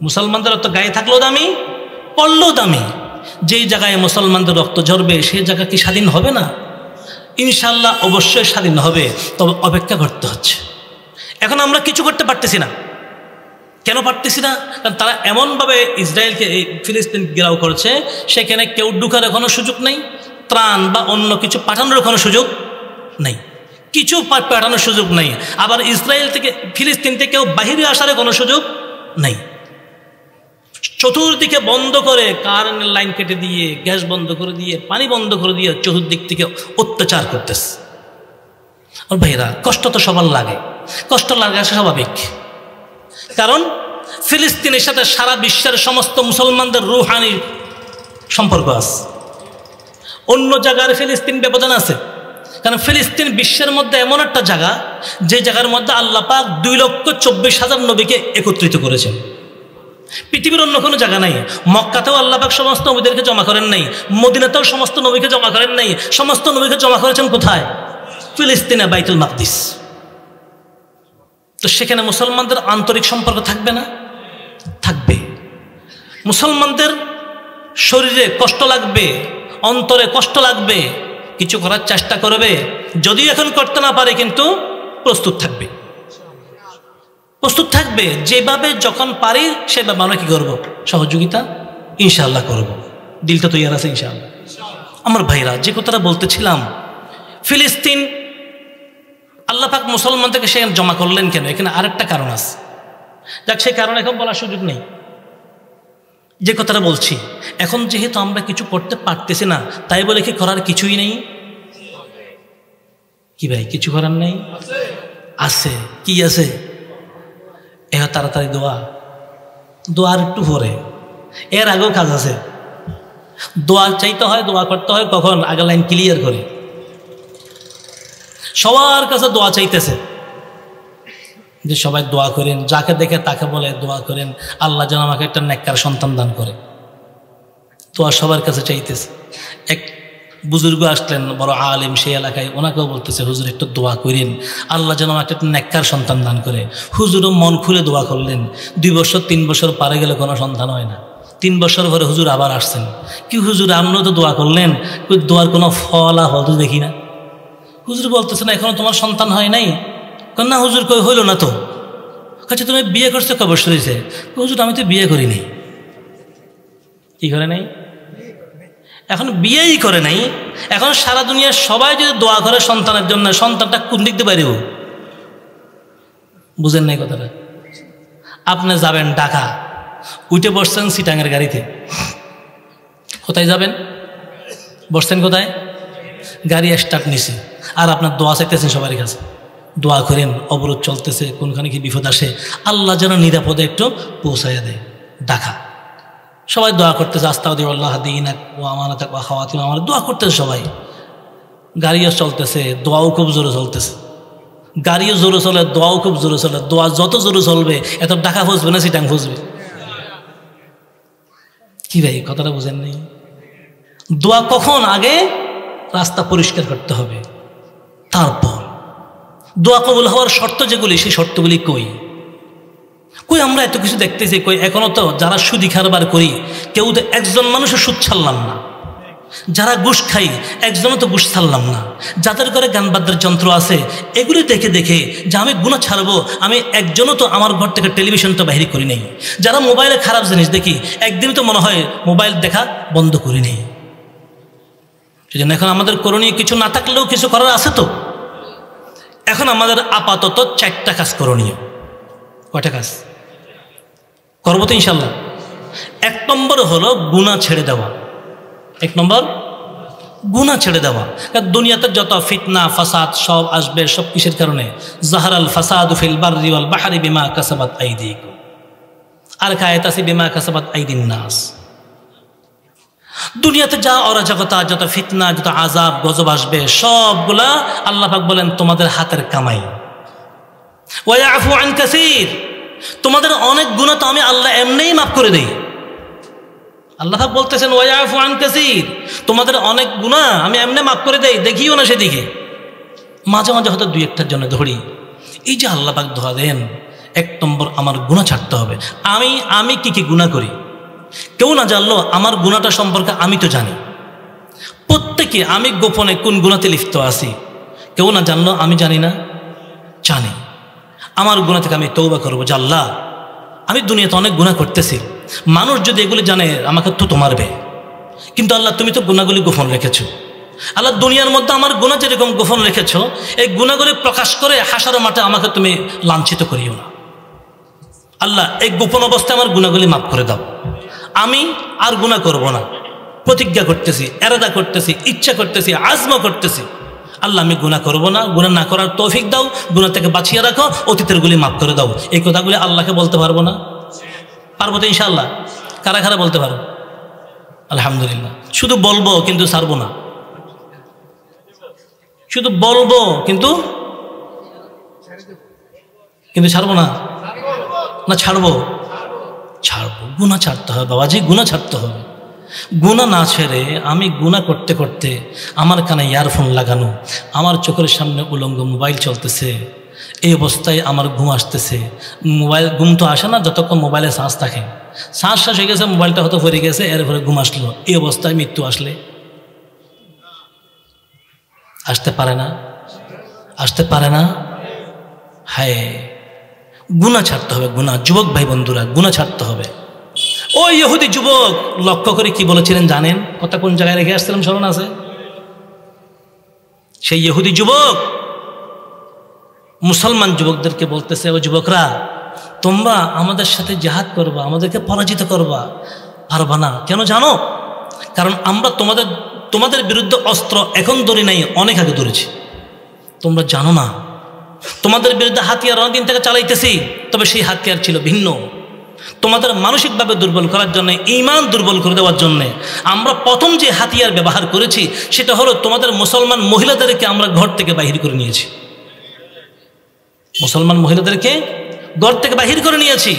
মুসলমানদের রক্ত গায়ে থাকলেও দামি, পড়লেও দামি। যেই জায়গায় মুসলমানদের রক্ত ঝরবে সেই জায়গা কি স্বাধীন হবে না? ইনশাল্লাহ অবশ্যই স্বাধীন হবে, তবে অপেক্ষা করতে হচ্ছে। এখন আমরা কিছু করতে পারতেছি না। কেন পারতেছি না? কারণ তারা এমনভাবে ইসরায়েলকে, ফিলিস্তিন ঘেরাও করছে, সেখানে কেউ ঢুকার কোনো সুযোগ নেই, ত্রাণ বা অন্য কিছু পাঠানোর কোনো সুযোগ নেই, কিছু পাঠানোর সুযোগ নেই। আবার ইসরায়েল থেকে, ফিলিস্তিন থেকে কেউ বাহিরে আসার কোনো সুযোগ নেই। চতুর্দিকে বন্ধ করে, কারেন্টের লাইন কেটে দিয়ে, গ্যাস বন্ধ করে দিয়ে, পানি বন্ধ করে দিয়ে চতুর্দিক থেকে অত্যাচার করতেছে। আর ভাইরা, কষ্ট তো সবার লাগে, কষ্ট লাগে স্বাভাবিক। কারণ ফিলিস্তিনের সাথে সারা বিশ্বের সমস্ত মুসলমানদের রুহানি সম্পর্ক আছে। অন্য জায়গার ফিলিস্তিন ব্যবধান আছে, কারণ ফিলিস্তিন বিশ্বের মধ্যে এমন একটা জায়গা, যে জায়গার মধ্যে আল্লাহ পাক 2,24,000 নবীকে একত্রিত করেছেন। পৃথিবীর অন্য কোনো জায়গা নাই। মক্কাতেও আল্লাহ পাক সমস্ত নবীদেরকে জমা করেন নাই, মদিনাতেও সমস্ত নবীকে জমা করেন নাই, সমস্ত নবীকে জমা করেছেন কোথায়? ফিলিস্তিনে, বাইতুল মাকদিস। তো সেখানে মুসলমানদের আন্তরিক সম্পর্ক থাকবে না? থাকবে। মুসলমানদের শরীরে কষ্ট লাগবে, অন্তরে কষ্ট লাগবে, কিছু করার চেষ্টা করবে, যদিও এখন করতে না পারে কিন্তু প্রস্তুত থাকবে, প্রস্তুত থাকবে। যেভাবে যখন পারি সেভাবে আমরা কি করবো? সহযোগিতা ইনশাআল্লাহ করব। দিলটা তৈরি আছে ইনশাআল্লাহ। আমার ভাইরা, যে কথাটা বলতেছিলাম, ফিলিস্তিন আল্লাহ পাক মুসলমানদেরকে সেখানে জমা করলেন কেন? এখানে আরেকটা কারণ আছে, যাক সেই কারণ এখন বলার সুযোগ নেই। যে কথাটা বলছি, এখন যেহেতু আমরা কিছু করতে পারতেছি না, তাই বলে কি করার কিছুই নেই? কি ভাই, কিছু করার নেই? আছে। কি আছে? তাড়াতাড়ি দোয়া, দোয়ার একটু পরে, এর আগেও কাজ আছে। দোয়া চাইতে হয়, দোয়া করতে হয় কখন? আগে লাইন ক্লিয়ার করে। সবার কাছে দোয়া চাইতেছে যে সবাই দোয়া করেন, যাকে দেখে তাকে বলে দোয়া করেন, আল্লাহ যেন আমাকে একটা নেককার সন্তান দান করে। দোয়া সবার কাছে চাইতেছে। এক বুজুর্গ আসলেন, বড় আলেম সেই এলাকায়, ওনাকেও বলতেছে হুজুর একটু দোয়া করেন, আল্লাহ যেন আমাকে একটা নেককার সন্তান দান করে। হুজুরও মন খুলে দোয়া করলেন। 2 বছর 3 বছর পারে গেলে কোনো সন্তান হয় না। 3 বছর পরে হুজুর আবার আসছেন, কি হুজুর আপনিও তো দোয়া করলেন, দোয়ার কোনো ফলাফল তো দেখি না। হুজুর বলতেছে না এখনো তোমার সন্তান হয় নাই? না হুজুর, কই হইল না তো। আচ্ছা তুমি বিয়ে করছো কয় বছর হয়েছে? হুজুর আমি তো বিয়ে করিনি। কি করে নাই? এখন বিয়েই করে নাই। এখন সারা দুনিয়ার সবাই যদি দোয়া করে সন্তানের জন্য, সন্তানটা কোন দিক দিয়ে বাইরেব? বুঝেন নাই কথাটা? আপনি যাবেন ঢাকা, উঠে বসছেন সিটাঙের গাড়িতে, কোথায় যাবেন? বসছেন কোথায়? গাড়ি স্টার্ট নিছে, আর আপনার দোয়া চাইতেছেন সবার কাছে, দোয়া করেন, অবরোধ চলতেছে, কোনখানে কি বিপদ আসে, আল্লাহ যেন নিরাপদে একটু পৌঁছাইয়া দেয়। ঢাকা সবাই দোয়া করতেছে, আস্তাগফিরুল্লাহ দীনাক ওয়া আমানাতাক ওয়া খাওয়াতিম, আমার দোয়া করতেছে সবাই। গাড়িও চলতেছে, দোয়াও খুব জোরে চলতেছে। গাড়িও জোরে চলে, দোয়াও খুব জোরে চলে। দোয়া যত জোরে চলবে এত ঢাকা ফুসবে না সিটাং ফুসবে? কি ভাই কথাটা বুঝেন নেই? দোয়া কখন? আগে রাস্তা পরিষ্কার করতে হবে, তারপর দোয়া কবুল হওয়ার শর্ত যেগুলি, সেই শর্তগুলি কই? আমরা এত কিছু দেখতেছি, এখনো তো যারা সুদি কারবার করি, কেউ তো একজন মানুষও সুদ ছাড়লাম না। যারা ঘুষ খাই, একজনও তো ঘুষ ছাড়লাম না। যাদের ঘরে গান বাদ্যের যন্ত্র আছে, এগুলি দেখে দেখে যে আমি গুনাহ ছাড়বো, আমি একজনও তো আমার ঘর থেকে টেলিভিশন তো বাহির করি নেই। যারা মোবাইলে খারাপ জিনিস দেখি, একদিন তো মনে হয় মোবাইল দেখা বন্ধ করি নেই। সেজন্য এখন আমাদের করণীয় কিছু না থাকলেও কিছু করার আছে তো। এখন আমাদের আপাতত 4টা কাজ করণীয়। কয়টা কাজ করবো তো ইনশাল্লাহ? 1 নম্বর হলো গুনাহ ছেড়ে দেওয়া। 1 নম্বর গুনাহ ছেড়ে দেওয়া। কারণ দুনিয়াতে যত ফিতনা ফাসাদ সব আসবে, সব কিসের কারণে? যাহারাল ফাসাদু ফিল বাররি ওয়াল বাহরি বিমা কাসাবাত আইদিকুম। আর আয়াত আছে বিমা কাসাবাত আইদিন নাস। দুনিয়াতে যা অরাজকতা, যত ফিতনা, যত আযাব গজব আসবে, সবগুলা আল্লাহ পাক বলেন তোমাদের হাতের কামাই। ওয়া ইয়াফু আন কাসীর, তোমাদের অনেক গুনাহ তো আমি আল্লাহ এমনিই মাফ করে দেই। আল্লাহ পাক বলতেছেন ওয়া ইয়াফু আন কাসীর, তোমাদের অনেক গুনাহ আমি এমনি মাফ করে দেই, দেখিও না সেদিকে। মাঝে মাঝে হয়তো 2-1টার জন্য ধরি। এই যে আল্লাহ পাক ধরা দেন, 1 নম্বর আমার গুনাহ ছাড়তে হবে। আমি কি গুনাহ করি? কেউ না জানলো আমার গুনাহটা সম্পর্কে আমি তো জানি। প্রত্যেকে আমি গোপনে কোন গুনাহতে লিপ্ত আছি, কেউ না জানলো আমি জানি না, জানি। আমার গুনাহ থেকে আমি তওবা করবো যে আল্লাহ আমি দুনিয়াতে অনেক গুনাহ করতেছি, মানুষ যদি এগুলি জানে আমাকে তো মারবে, কিন্তু আল্লাহ তুমি তো গুনাহগুলি গোপন রেখেছো। আল্লাহ দুনিয়ার মধ্যে আমার গুনাহ যেরকম গোপন রেখেছো, এই গুনাহগুলি প্রকাশ করে হাসরের মাঠে আমাকে তুমি লাঞ্ছিত করিও না। আল্লাহ এই গোপন অবস্থায় আমার গুনাহগুলি মাফ করে দাও। আমি আর গুনাহ করব না, প্রতিজ্ঞা করতেছি, এরাদা করতেছি, ইচ্ছা করতেছি, আজমা করতেছি। আল্লাহ আমি গুনাহ করব না, গুনাহ না করার তৌফিক দাও, গুনাহ থেকে বাঁচিয়ে রাখো, অতীতের গুলি মাফ করে দাও। এই কথাগুলি আল্লাহকে বলতে পারবো না? পারবো তো ইনশাআল্লাহ। কারা কারা বলতে পারবো? আলহামদুলিল্লাহ। শুধু বলবো কিন্তু ছাড়বো না, শুধু বলবো কিন্তু কিন্তু ছাড়বো না, না ছাড়বো, ছাড়বো। গুনাহ ছাড়তে হবে বাবাজি, গুনাহ ছাড়তে হবে। গুনাহ না ছেড়ে আমি গুনাহ করতে করতে আমার কানে ইয়ারফোন লাগানো, আমার চোখের সামনে উলঙ্গ মোবাইল চলতেছে, এই অবস্থায় আমার ঘুম আসতেছে। মোবাইল ঘুম তো আসে না যতক্ষণ মোবাইলে শ্বাস থাকে, শ্বাস শেষ হয়ে গেছে, মোবাইলটা হয়তো পড়ে গেছে, এরপরে ঘুম আসলো। এই অবস্থায় মৃত্যু আসলে আসতে পারে না, আসতে পারে না। হায়, গুনাহ ছাড়তে হবে, গুনাহ। যুবক ভাই বন্ধুরা, গুনাহ ছাড়তে হবে। ওই ইহুদি যুবক লক্ষ্য করে কি বলেছিলেন জানেন? কথা কোন জায়গায় রেখে আসছিলাম স্মরণ আছে? সেই ইহুদি যুবক মুসলমান যুবকদেরকে বলতেছে, ও যুবকরা, তোমরা আমাদের সাথে জিহাদ করবা, আমাদেরকে পরাজিত করবা, পারবা না। কেন জানো? কারণ আমরা তোমাদের বিরুদ্ধে অস্ত্র এখন ধরি নাই, অনেক আগে ধরেছি। তোমরা জানো না, তোমাদের বিরুদ্ধে হাতিয়ার অনেকদিন থেকে চালাইতেছি, তবে সেই হাতিয়ার ছিল ভিন্ন। তোমাদের মানসিকভাবে দুর্বল করার জন্য, ঈমান দুর্বল করে দেওয়ার জন্য আমরা প্রথম যে হাতিয়ার ব্যবহার করেছি সেটা হলো তোমাদের মুসলমান মহিলাদেরকে আমরা ঘর থেকে বাহির করে নিয়েছি। মুসলমান মহিলাদেরকে ঘর থেকে বাহির করে নিয়েছি।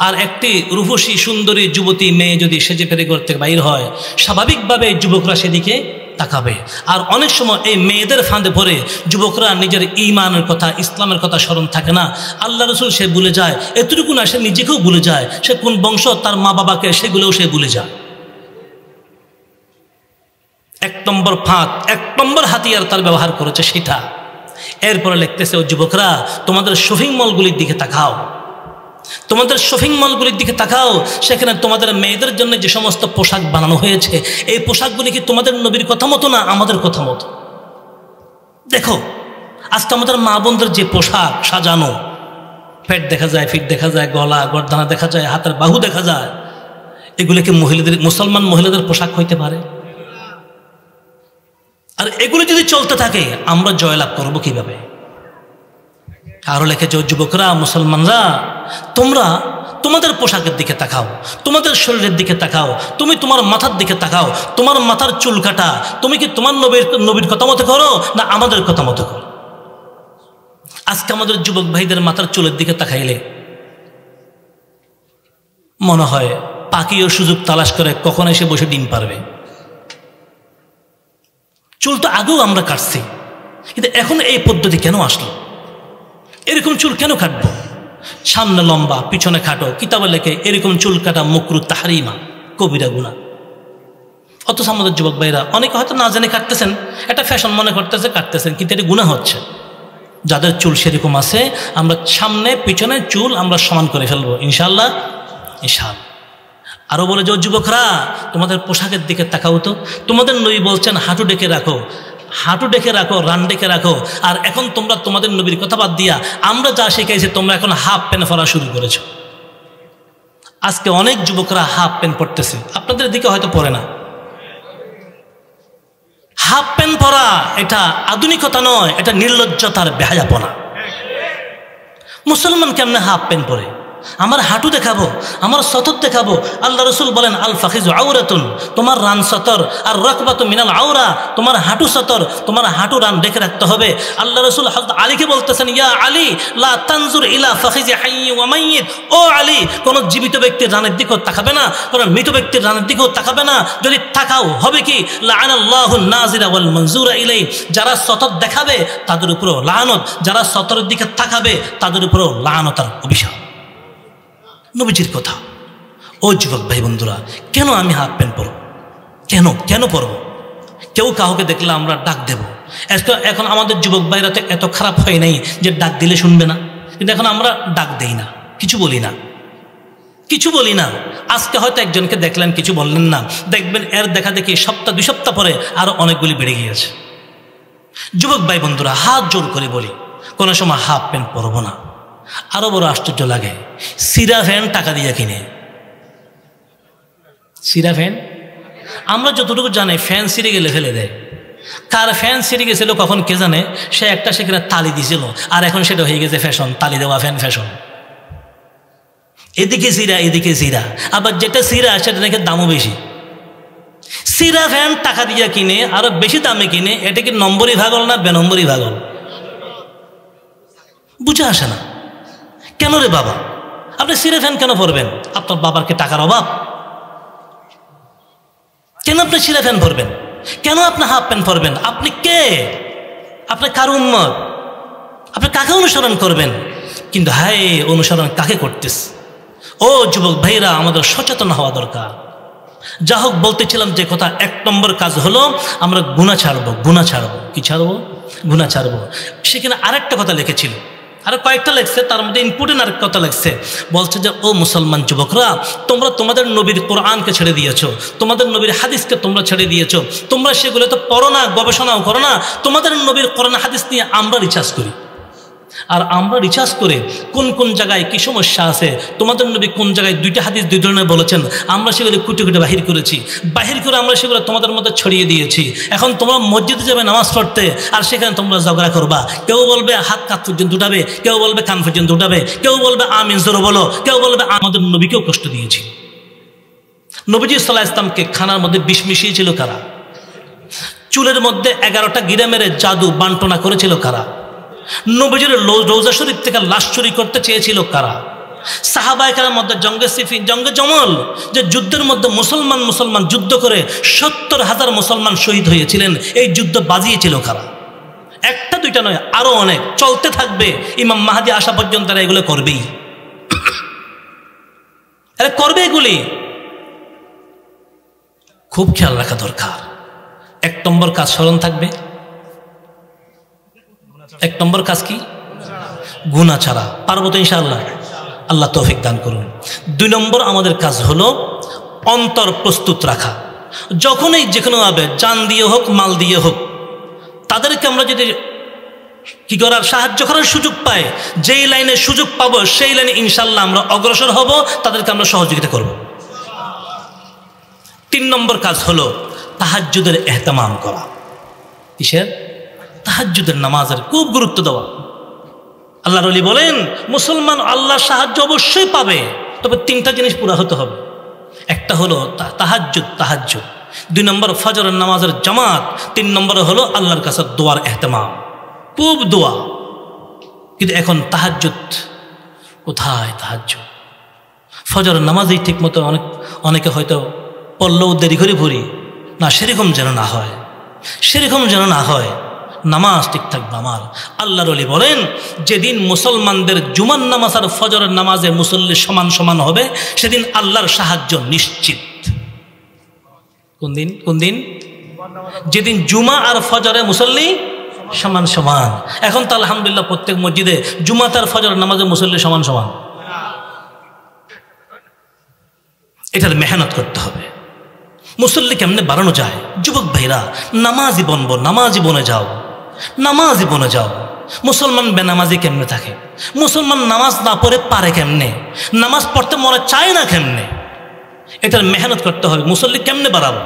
আর একটি রূপসী সুন্দরী যুবতী মেয়ে যদি সেজে ফেরে ঘর থেকে বাহির হয়, স্বাভাবিকভাবে যুবকরা সেদিকে তাকাবে। আর অনেক সময় এই মেয়েদের ফাঁদে পড়ে যুবকরা নিজের ঈমানের কথা, ইসলামের কথা স্মরণ থাকে না। আল্লাহ রসুল সে ভুলে যায়, এতটুকু না, সে নিজেকেও ভুলে যায়, সে কোন বংশ, তার মা বাবাকে, সেগুলোও সে ভুলে যায়। এক নম্বর ফাঁদ, এক নম্বর হাতিয়ার তার ব্যবহার করেছে সেটা। এরপরে লিখতেছে, ও যুবকরা, তোমাদের শপিং মলগুলির দিকে তাকাও, তোমাদের শপিং মলগুলির দিকে তাকাও, সেখানে তোমাদের মেয়েদের জন্য যে সমস্ত পোশাক বানানো হয়েছে, এই পোশাকগুলি কি তোমাদের নবীর কথা মতো না আমাদের কথা মতো? দেখো আজকে আমাদের মা বোনদের যে পোশাক সাজানো, পেট দেখা যায়, ফিট দেখা যায়, গলা গর্দানা দেখা যায়, হাতের বাহু দেখা যায়, এগুলি কি মহিলাদের, মুসলমান মহিলাদের পোশাক হইতে পারে? আর এগুলি যদি চলতে থাকে আমরা জয়লাভ করব কিভাবে? আরো লেখেছে, যুবকরা, মুসলমানরা, তোমরা তোমাদের পোশাকের দিকে তাকাও, তোমাদের শরীরের দিকে তাকাও, তুমি তোমার মাথার দিকে তাকাও, তোমার মাথার চুল কাটা তুমি কি তোমার নবীর কথা মতো করো না আমাদের কথা মতো করো? আজকে আমাদের যুবক ভাইদের মাথার চুলের দিকে তাকাইলে মনে হয় পাখিও সুযোগ তালাশ করে কখন এসে বসে ডিম পারবে। চুল তো আগেও আমরা কাটছি, কিন্তু এখন এই পদ্ধতি কেন আসলো? এরকম চুল কেন কাটবো? সামনে লম্বা পিছনে খাটো, কিতাবে লেখে এরকম চুল কাটা মাকরুহ তাহরিমা, কবিরা গুনাহ। অথচ আমাদের যুবক ভাইরা অনেকে হয়তো না জানে কাটতেছেন, একটা ফ্যাশন মনে করতেছে, কাটতেছেন, কিন্তু এটা গুনাহ হচ্ছে। যাদের চুল সেরকম আছে, আমরা সামনে পিছনে চুল আমরা সমান করে ফেলবো ইনশাআল্লাহ, ইনশাআল্লাহ। আরো বলে যে, যুবকরা, তোমাদের পোশাকের দিকে তাকাও তো, তোমাদের নবী বলছেন হাঁটু ডেকে রাখো, হাঁটু ডেকে রাখো, রান ডেকে রাখো। আর এখন তোমরা তোমাদের নবীর কথা বাদ দিয়া আমরা যা শিখাইছি তোমরা এখন হাফ প্যান্ট পরা শুরু করেছো। আজকে অনেক যুবকরা হাফ প্যান্ট পরতেছে, আপনাদের দিকে হয়তো পরে না। হাফ প্যান্ট পরা এটা আধুনিকতা নয়, এটা নির্লজ্জতার বেহায়াপনা। মুসলমান কেমনে হাফ প্যান্ট পরে? আমার হাঁটু দেখাবো, আমার সতর দেখাবো। আল্লাহ রসুল বলেন, আল ফাখিজু আউরাতুন, তোমার রান সতর, আর রাকবাতু মিনাল আউরা, তোমার হাঁটু সতর, তোমার হাঁটু রান রেখে রাখতে হবে। আল্লাহ রসুল হযরত আলীকে বলতেছেন, ইয়া আলী লা তানজুর ইলা ফাখিজি হাইয়্যি ওয়া মাইয়িত, ও আলী, কোন জীবিত ব্যক্তির রানের দিকেও তাকাবে না, কোন মৃত ব্যক্তির রানের দিকেও তাকাবে না। যদি তাকাও হবে কি, লাআনাল্লাহু নাজিরা ওয়াল মানজুরা ইলাই, যারা সতর দেখাবে তাদের উপরও লানত, যারা সতরের দিকে তাকাবে তাদের উপরও লানত আর অভিশাপ। নবীজির কথা। ও যুবক ভাই বন্ধুরা, কেন আমি হাফ প্যান্ট পরব? কেন কেন পরব? কেউ কাউকে দেখলে আমরা ডাক দেব। এখন আমাদের যুবক ভাইরা তো এত খারাপ হয় নাই যে ডাক দিলে শুনবে না, কিন্তু এখন আমরা ডাক দেই না, কিছু বলি না, কিছু বলি না। আজকে হয়তো একজনকে দেখলেন, কিছু বললেন না, দেখবেন এর দেখা দেখি সপ্তাহ 2 সপ্তাহ পরে আরো অনেকগুলি বেড়ে গিয়েছে। যুবক ভাই বন্ধুরা, হাত জোর করে বলি, কোনো সময় হাফ প্যান্ট পরব না। আরো বড় আশ্চর্য লাগে, সিরা ফ্যান টাকা দিয়ে কিনে। সিরা ফ্যান আমরা যতটুকু জানি, ফ্যান ছিঁড়ে গেলে ফেলে দেয়। কার ফ্যান ছিঁড়ে গেছিল কখন কে জানে, সে একটা সেখানে তালি দিছিল, আর এখন সেটা হয়ে গেছে ফ্যাশন, তালি দেওয়া ফ্যান ফ্যাশন। এদিকে সিরা, এদিকে সিরা, আবার যেটা সিরা সেটা নাকি দামও বেশি। সিরা ফ্যান টাকা দিয়ে কিনে আরো বেশি দামে কিনে, এটা কি নম্বরই ভাগল না বেনম্বরই ভাগল? বুঝে আসে না। কেন রে বাবা আপনি সিরা ফ্যান কেন পরবেন? আপনার বাবার কি টাকার অভাব? কেন আপনি সিরা ফ্যান পরবেন? কেন আপনি হাফ প্যান্ট পরবেন? আপনি কে? আপনি কার উম্মত? আপনি কাকে অনুসরণ করবেন? কিন্তু হায়, অনুসরণ কাকে করতেস? ও যুবক ভাইরা, আমাদের সচেতন হওয়া দরকার। যা হোক, বলতেছিলাম যে কথা, 1 নম্বর কাজ হলো আমরা গুনাহ ছাড়বো। গুনাহ ছাড়বো, কি ছাড়বো? গুনাহ ছাড়বো। সেখানে আরেকটা কথা লিখেছিল, আরো কয়েকটা লেখছে, তার মধ্যে ইম্পর্টেন্ট আরেক কথা লেখছে। বলছে যে ও মুসলমান যুবকরা, তোমরা তোমাদের নবীর কোরআনকে ছেড়ে দিয়েছো, তোমাদের নবীর হাদিসকে তোমরা ছেড়ে দিয়েছো, তোমরা সেগুলো তো পড়ো না, গবেষণাও করো না। তোমাদের নবীর কোরআন হাদিস নিয়ে আমরা রিসার্চ করি, আর আমরা রিসার্চ করে কোন কোন জায়গায় কি সমস্যা আছে, তোমাদের নবী কোন জায়গায় 2টা হাদিস 2 ধরনের বলেছেন, আমরা সেগুলো কুটে কুটে বাহির করেছি। বাহির করে আমরা সেগুলো তোমাদের মধ্যে ছড়িয়ে দিয়েছি। এখন তোমরা মসজিদে যাবে নামাজ পড়তে, আর সেখানে তোমরা ঝগড়া করবা। কেউ বলবে হাত কাত পর্যন্ত উঠাবে, কেউ বলবে কান পর্যন্ত উঠাবে, কেউ বলবে আমিন জোরে বলো, কেউ বলবে আমাদের নবীকেও কষ্ট দিয়েছি। নবীজি সাল্লাল্লাহু আলাইহি ওয়াসাল্লামকে খানার মধ্যে বিষ মিশিয়েছিল কারা? চুলের মধ্যে 11টা গিরা মেরে জাদু বান্টনা করেছিল কারা? নবীজির রওজা শরীফ থেকে লাশ চুরি করতে চেয়েছিল কারা? সাহাবায়ে কেরামের মধ্যে জঙ্গে সিফিন, জঙ্গে জমল, যে যুদ্ধের মধ্যে মুসলমান যুদ্ধ করে 70,000 মুসলমান শহীদ হয়েছিলেন, এই যুদ্ধ বাজিয়েছিল কারা? 1টা 2টা নয়, আরো অনেক চলতে থাকবে। ইমাম মাহদী আসা পর্যন্ত তারা এগুলো করবেই, এরা করবে এগুলি। খুব খেয়াল রাখা দরকার। 1 নম্বর কাজ স্মরণ থাকবে। 1 নম্বর কাজ কি? গুনাহ ছাড়া। পারবো তো ইনশাআল্লাহ? আল্লাহ তৌফিক দান করুন। 2 নম্বর আমাদের কাজ হলো অন্তর প্রস্তুত রাখা। যখনই যেখানে হবে, জান দিয়ে হোক মাল দিয়ে হোক, তাদেরকে আমরা যদি কি করার সাহায্য করার সুযোগ পাই, যেই লাইনে সুযোগ পাবো সেই লাইনে ইনশাআল্লাহ আমরা অগ্রসর হব, তাদেরকে আমরা সহযোগিতা করব। 3 নম্বর কাজ হলো তাহাজ্জুদের ইহতিমাম করা। কিসের? তাহাজ্জুদের নামাজের খুব গুরুত্ব দেওয়া। আল্লাহর ওলি বলেন মুসলমান আল্লাহর সাহায্য অবশ্যই পাবে, তবে 3টা জিনিস পুরা হতে হবে। একটা হলো তাহাজ্জুদ, 2 নম্বর ফজরের নামাজের জামাত, 3 নম্বরে হলো আল্লাহর কাছে দোয়ার ইহতিমাম, খুব দোয়া। কিন্তু এখন তাহাজ্জুদ কোথায়? তাহাজ্জুদ ফজরের নামাজই ঠিক মতো অনেকে হয়তো পড়লেও দেরি করে পড়ি না, সেরকম যেন না হয়, সেরকম যেন না হয়। নামাজ ঠিক থাকবে আমার। আল্লাহর ওলি বলেন যেদিন মুসলমানদের জুমার নামাজ আর ফজরের নামাজে মুসল্লি সমান সমান হবে, সেদিন আল্লাহর সাহায্য নিশ্চিত। কোন দিন? কোন দিন? যেদিন জুমা আর ফজরে মুসল্লি সমান সমান। এখন তো আলহামদুলিল্লাহ প্রত্যেক মসজিদে জুমাত আর ফজরের নামাজে মুসল্লি সমান সমান। এটার মেহনত করতে হবে। মুসল্লি কেমনে বাড়ানো যায়? যুবক ভাইরা, নামাজি বনবো, নামাজি বনে যাও, নামাজি বনে যাও। মুসলমান বেনামাজি কেমনে থাকে? মুসলমান নামাজ না পড়ে পারে কেমনে? নামাজ পড়তে মনে চায় না কেমনে? এটার মেহনত করতে হবে। মুসল্লি কেমনে বাড়াবো?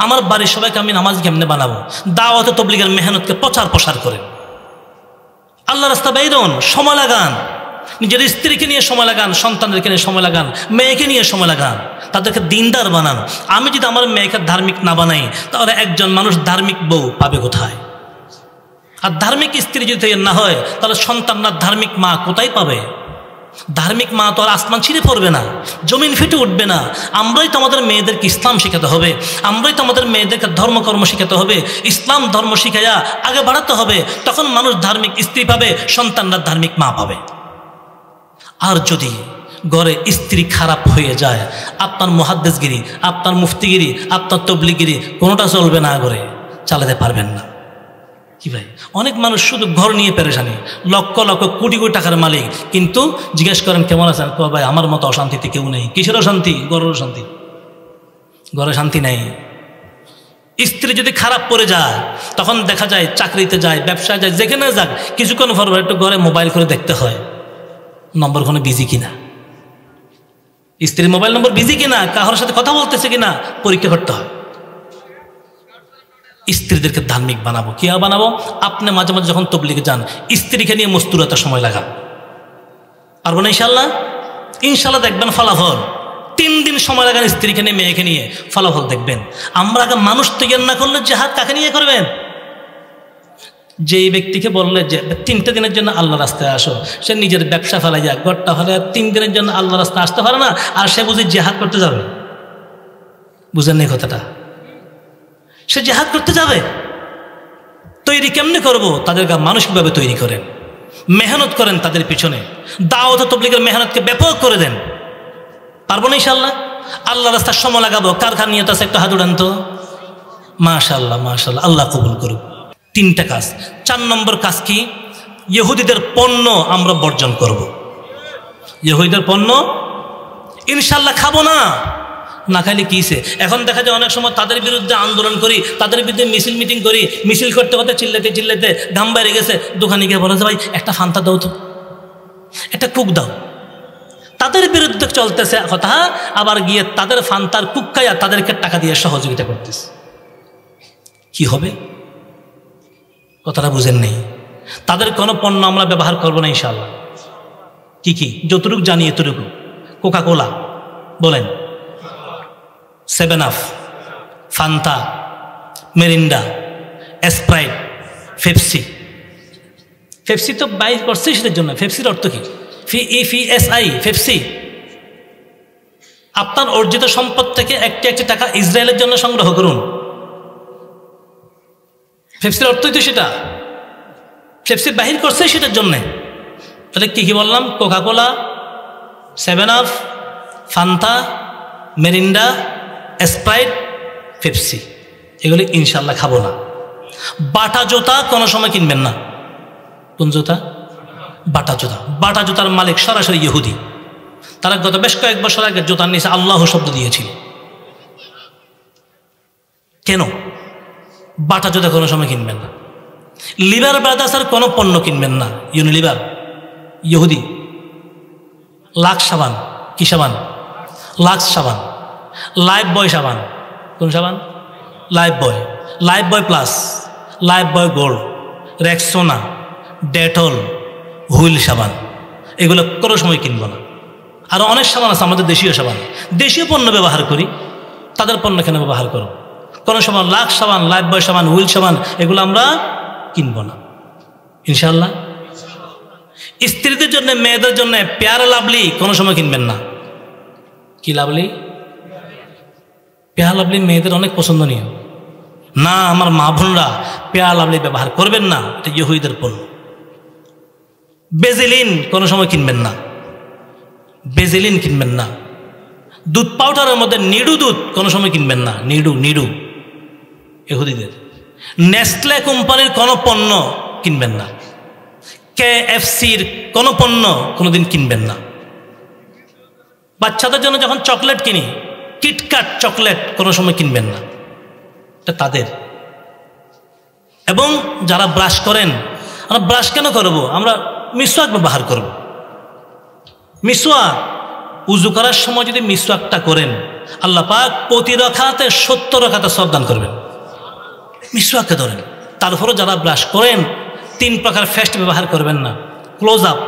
আমার বাড়ির সবাইকে আমি নামাজি কেমনে বানাবো? দাওয়াতে তাবলীগের মেহনতকে প্রচার করে আল্লাহ রাস্তা বাইরন, সময় লাগান, নিজের স্ত্রীকে নিয়ে সময় লাগান, সন্তানদেরকে নিয়ে সময় লাগান, মেয়েকে নিয়ে সময় লাগান, তাদেরকে দিনদার বানান। আমি যদি আমার মেয়েকে ধার্মিক না বানাই, তাহলে একজন মানুষ ধার্মিক বউ পাবে কোথায়? আর ধার্মিক স্ত্রী যদি না হয়, তাহলে সন্তানরা ধার্মিক মা কোথায় পাবে? ধার্মিক মা তো আর আসমান ছিঁড়ে পড়বে না, জমিন ফেটে উঠবে না। আমরাই তো আমাদের মেয়েদেরকে ইসলাম শেখাতে হবে, আমরাই তো আমাদের মেয়েদেরকে ধর্মকর্ম শেখাতে হবে, ইসলাম ধর্ম শিখাইয়া আগে বাড়াতে হবে। তখন মানুষ ধার্মিক স্ত্রী পাবে, সন্তানরা ধার্মিক মা পাবে। আর যদি ঘরে স্ত্রী খারাপ হয়ে যায়, আপনার মুহাদ্দিসগিরি, আপনার মুফতিগিরি, আপনার তবলিগিরি কোনোটা চলবে না, ঘরে চালাতে পারবেন না। কি ভাই, অনেক মানুষ শুধু ঘর নিয়ে পেরেশানি, লক্ষ লক্ষ কোটি কোটি টাকার মালিক, কিন্তু জিজ্ঞেস করেন কেমন আছেন, ভাই আমার মতো অশান্তিতে কেউ নেই। কিসের অশান্তি? ঘরের অশান্তি, ঘরে শান্তি নেই। স্ত্রী যদি খারাপ পড়ে যায়, তখন দেখা যায় চাকরিতে যায়, ব্যবসায় যায়, যেখানে যাক, কিছুক্ষণ পর একটু ঘরে মোবাইল করে দেখতে হয় নম্বর কোনো বিজি কিনা, স্ত্রীর মোবাইল নম্বর বিজি কিনা, কারোর সাথে কথা বলতেছে কিনা পরীক্ষা করতে হয়। স্ত্রীদেরকে ধার্মিক বানাবো। কি বানাবো? আপনি মাঝে মাঝে যখন তবলিগে যান, স্ত্রীকে নিয়ে মস্তুরাতে সময় লাগান। পারবো না ইনশাল্লাহ? ইনশাল্লাহ দেখবেন ফলাফল। 3 দিন সময় লাগান স্ত্রীকে নিয়ে মেয়েকে নিয়ে, ফলাফল দেখবেন। আমরা আগে মানুষ তৈরি না করলে জেহাদ কাকে নিয়ে করবেন? যেই ব্যক্তিকে বললে যে 3টে দিনের জন্য আল্লাহ রাস্তায় আসো, সে নিজের ব্যবসা ফেলাই যায়, গড়টা ফেলে 3 দিনের জন্য আল্লাহ রাস্তায় আসতে পারে না, আর সে বুঝি জেহাদ করতে যাবে? বুঝেন না কথাটা? সে জেহাদ করতে যাবে। তৈরি কেমনে করব? তাদেরকে মানসিকভাবে তৈরি করেন, মেহনত করেন তাদের পিছনে, দাওয়াত তাবলীগের মেহনতকে ব্যাপক করে দেন। পারবো না ইনশাআল্লাহ? আল্লাহ রাস্তার সময় লাগাবো। কার কার নিয়ত আছে একটু হাত উঠান তো। মাশাআল্লাহ মাশাআল্লাহ, আল্লাহ কবুল করুক। 3টা কাজ। 4 নম্বর কাজ কি? ইহুদিদের পণ্য আমরা বর্জন করব। ইহুদিদের পণ্য ইনশাআল্লাহ খাবো না। না খাইলে কিসে? এখন দেখা যায় অনেক সময় তাদের বিরুদ্ধে আন্দোলন করি, তাদের বিরুদ্ধে মিছিল মিটিং করি, মিছিল করতে করতে চিল্লাতে চিল্লাতে ঘাম বেড়ে গেছে, দোকানে গিয়ে বলে যে ভাই একটা ফান্তা দাও তো, একটা কুক দাও। তাদের বিরুদ্ধে চলতেছে কথা, আবার গিয়ে তাদের ফান্তার কুক খাইয়া তাদেরকে টাকা দিয়ে সহযোগিতা করতেছে। কি হবে? কথাটা বুঝেন নেই। তাদের কোনো পণ্য আমরা ব্যবহার করবো না ইনশাআল্লাহ। কি কি? যতটুকু জানি এতটুকু। কোকা কোলা বলেন, 7 Up, Fanta, Mirinda, Sprite, Pepsi. Pepsi তো বাইর করছে সেটার জন্য। পেপসির অর্থ কি? FEPSI, Pepsi. আপনার অর্জিত সম্পদ থেকে একটি টাকা ইসরায়েলের জন্য সংগ্রহ করুন। পেপসির অর্থই তো সেটা। পেপসি বাহির করছে সেটার জন্যে। তাহলে কি কি বললাম? Coca Cola, 7 Up, Fanta, Mirinda, Sprite, Pepsi, এগুলি ইনশাল্লাহ খাবো না। বাটা জুতা কোনো সময় কিনবেন না। কোন জুতা? বাটা জুতা। বাটা জুতার মালিক সরাসরি ইহুদি। তারা গত বেশ কয়েক বছর আগে জুতার নিচে আল্লাহ শব্দ দিয়েছিল। কেন? বাটা জুতা কোনো সময় কিনবেন না। লিভার ব্রাদার্সের কোনো পণ্য কিনবেন না। ইউনিলিভার, ইহুদি। লাক্স সাবান। কি সাবান? লাক্স সাবান। লাইফ বয় সাবান। কোন সাবান? লাইফ বয়, লাইফ বয় প্লাস, লাইফ বয় গোল্ড, রেক্সোনা, ডেটল, হুইল সাবান, এগুলো কোনো সময় কিনবো না। আরও অনেক সাবান আছে আমাদের দেশীয় সাবান। দেশীয় পণ্য ব্যবহার করি, তাদের পণ্য কেন ব্যবহার করো? কোনো সময় লাক্স সাবান, লাইফ বয় সাবান, হুইল সাবান, এগুলো আমরা কিনবো না ইনশাআল্লাহ। স্ত্রীদের জন্য, মেয়েদের জন্য পেয়ার লাভলি কোনো সময় কিনবেন না। কি লাভলি? পেয়ার লাভলি মেয়েদের অনেক পছন্দনীয় না। আমার মা বোনরা পেয়ার লাভলি ব্যবহার করবেন না, এটা ইহুদিদের পণ্য। বেজিলিন কোনো সময় কিনবেন না। বেজিলিন কিনবেন না। দুধ পাউডারের মধ্যে নিডু দুধ কোনো সময় কিনবেন না। নিডু, নিডু ইহুদিদের। নেসলে কোম্পানির কোনো পণ্য কিনবেন না। KFCর কোনো পণ্য কোনোদিন কিনবেন না। বাচ্চাদের জন্য যখন চকলেট কিনি, কিটক্যাট চকলেট কোনো সময় কিনবেন না, এটা তাদের। এবং যারা ব্রাশ করেন, আমরা ব্রাশ কেন করব? আমরা মিসওয়াক ব্যবহার করব। মিসওয়াক, উজু করার সময় যদি মিসওয়াকটা করেন, আল্লাহ পাক প্রতি রাকাতে 70 রাকাতে সওয়াব দান করবেন। মিসওয়াককে ধরেন। তারপরও যারা ব্রাশ করেন, 3 প্রকার পেস্ট ব্যবহার করবেন না। Close up,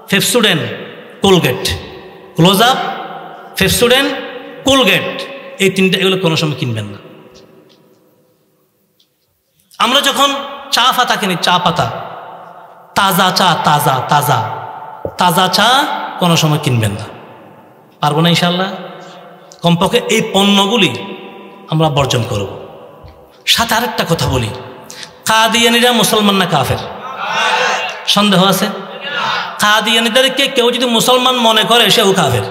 Pepsodent, Colgate. Close up, Pepsodent, Colgate, এই 3টা, এগুলো কোনো সময় কিনবেন না। আমরা যখন চা পাতা কিনি, চা পাতা, তাজা চা, তাজা তাজা তাজা চা কোনো সময় কিনবেন না। পারবো না ইনশাআল্লাহ। কমপক্ষে এই পণ্যগুলি আমরা বর্জন করব। সাথে আরেকটা কথা বলি, কাদিয়ানীরা মুসলমান না কাফের? সন্দেহ আছে? কাদিয়ানীদেরকে কেউ যদি মুসলমান মনে করে, সেও কাফের।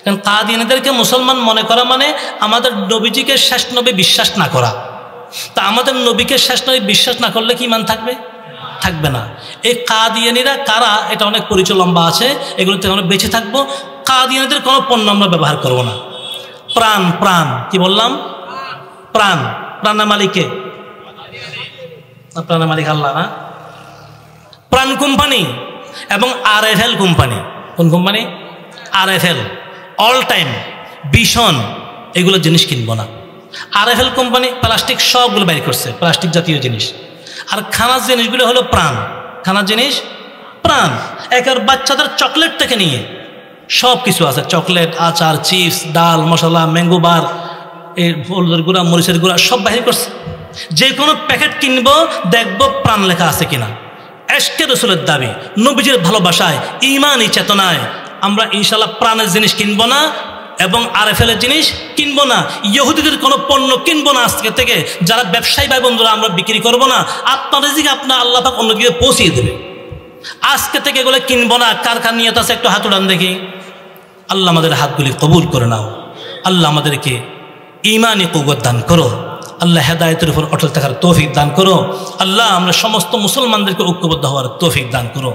কারণ কাদিয়ানীদেরকে মুসলমান মনে করা মানে আমাদের নবীজিকে শেষ নবী বিশ্বাস না করা। তা আমাদের নবীকে শেষ নবী বিশ্বাস না করলে কি ইমান থাকবে? থাকবে না। এই কাদিয়ানীরা কারা, এটা অনেক পরিচয় লম্বা আছে, এগুলোতে আমরা বেঁচে থাকবো। কাদিয়ানীদের কোনো পণ্য আমরা ব্যবহার করবো না। প্রাণ, প্রাণ কি বললাম? প্রাণ, প্রাণের মালিককে? প্রাণের মালিক আল্লাহ না? প্রাণ কোম্পানি এবং RFL কোম্পানি। কোন কোম্পানি? RFL, অল টাইম, ভীষণ, এগুলো জিনিস কিনবো না। RFL কোম্পানি প্লাস্টিক সবগুলো বাইর করছে, প্লাস্টিক জাতীয় জিনিস। আর খানার জিনিসগুলো হলো প্রাণ। খানার জিনিস প্রাণ। একের বাচ্চাদের চকলেট থেকে নিয়ে সব কিছু আছে, চকলেট, আচার, চিপস, ডাল, মশলা, ম্যাঙ্গো বার, এই হলুদের গুঁড়া, মরিচের গুঁড়া সব বাহির করছে। যে কোনো প্যাকেট কিনবো দেখবো প্রাণ লেখা আছে কিনা। এশকে রসুলের দাবি, নবীজির ভালোবাসায়, ঈমানি চেতনায় আমরা ইনশাল্লাহ প্রাণের জিনিস কিনবো না এবং আরএফএলের জিনিস কিনবো না। ইহুদিদের কোনো পণ্য কিনবো না আজকে থেকে। যারা ব্যবসায়ী ভাই বন্ধুরা, আমরা বিক্রি করবো না। আপনার রিজিক আপনার আল্লাহ পাক অন্য কিছু পৌঁছিয়ে দেবে। আজকে থেকে এগুলো কিনবো না। কার কার নিয়ত আছে একটু হাত উঠান দেখি। আল্লাহ আমাদের হাতগুলি কবুল করে নাও। আল্লাহ আমাদেরকে ঈমানি কুওয়াত দান করো। আল্লাহ হেদায়েতের উপর অটল থাকার তৌফিক দান করো। আল্লাহ আমরা সমস্ত মুসলমানদেরকে ঐক্যবদ্ধ হওয়ার তৌফিক দান করো।